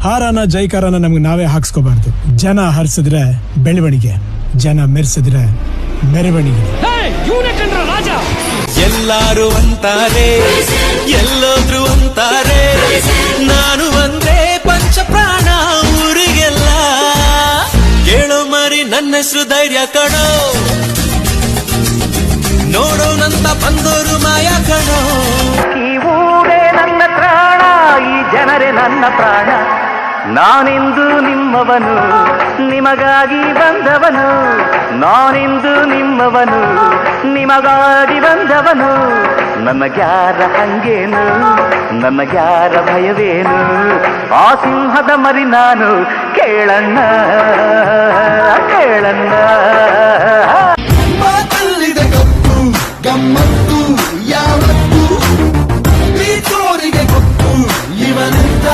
ಹಾರಾನ ಜೈಕಾರನ ನಮ್ಗೆ ನಾವೇ ಹಾಕ್ಸ್ಕೋಬಾರ್ದು. ಜನ ಹರಿಸಿದ್ರೆ ಬೆಳವಣಿಗೆ, ಜನ ಮೆರೆಸಿದ್ರೆ ಮೆರವಣಿಗೆ. ರಾಜ ಎಲ್ಲಾರು ಅಂತಾರೆ, ಎಲ್ಲೋದ್ರು ಅಂತಾರೆ, ನಾನು ಅಂದ್ರೆ ಪಂಚ ಪ್ರಾಣ ಊರಿಗೆಲ್ಲ. ಕೇಳೋ ಮರಿ ನನ್ನ ಹೆಸರು ಧೈರ್ಯ ಕಣೋ, ನೋಡೋನಂತ ಬಂದೋರು ಮಾಯ ಕಣೋ. ಈ ಊರೇ ನನ್ನ ಪ್ರಾಣ, ಈ ಜನರೇ ನನ್ನ ಪ್ರಾಣ. ನಾನೆಂದು ನಿಮ್ಮವನು, ನಿಮಗಾಗಿ ಬಂದವನು. ನಾನೆಂದು ನಿಮ್ಮವನು, ನಿಮಗಾಗಿ ಬಂದವನು. ನಮಗ್ಯಾರ ಹಂಗೇನು, ನಮಗ್ಯಾರ ಭಯವೇನು? ಆ ಸಿಂಹದ ಮರಿ ನಾನು, ಕೇಳಣ್ಣ ಕೇಳಣ್ಣ. ಮಾತಲ್ಲಿದೆ ಕಪ್ಪು ಗಮ್ಮತ್ತು ಯಾವತ್ತು, ಈ ತೋರಿಗೆ ಗೊತ್ತು ಇವನೆಂತ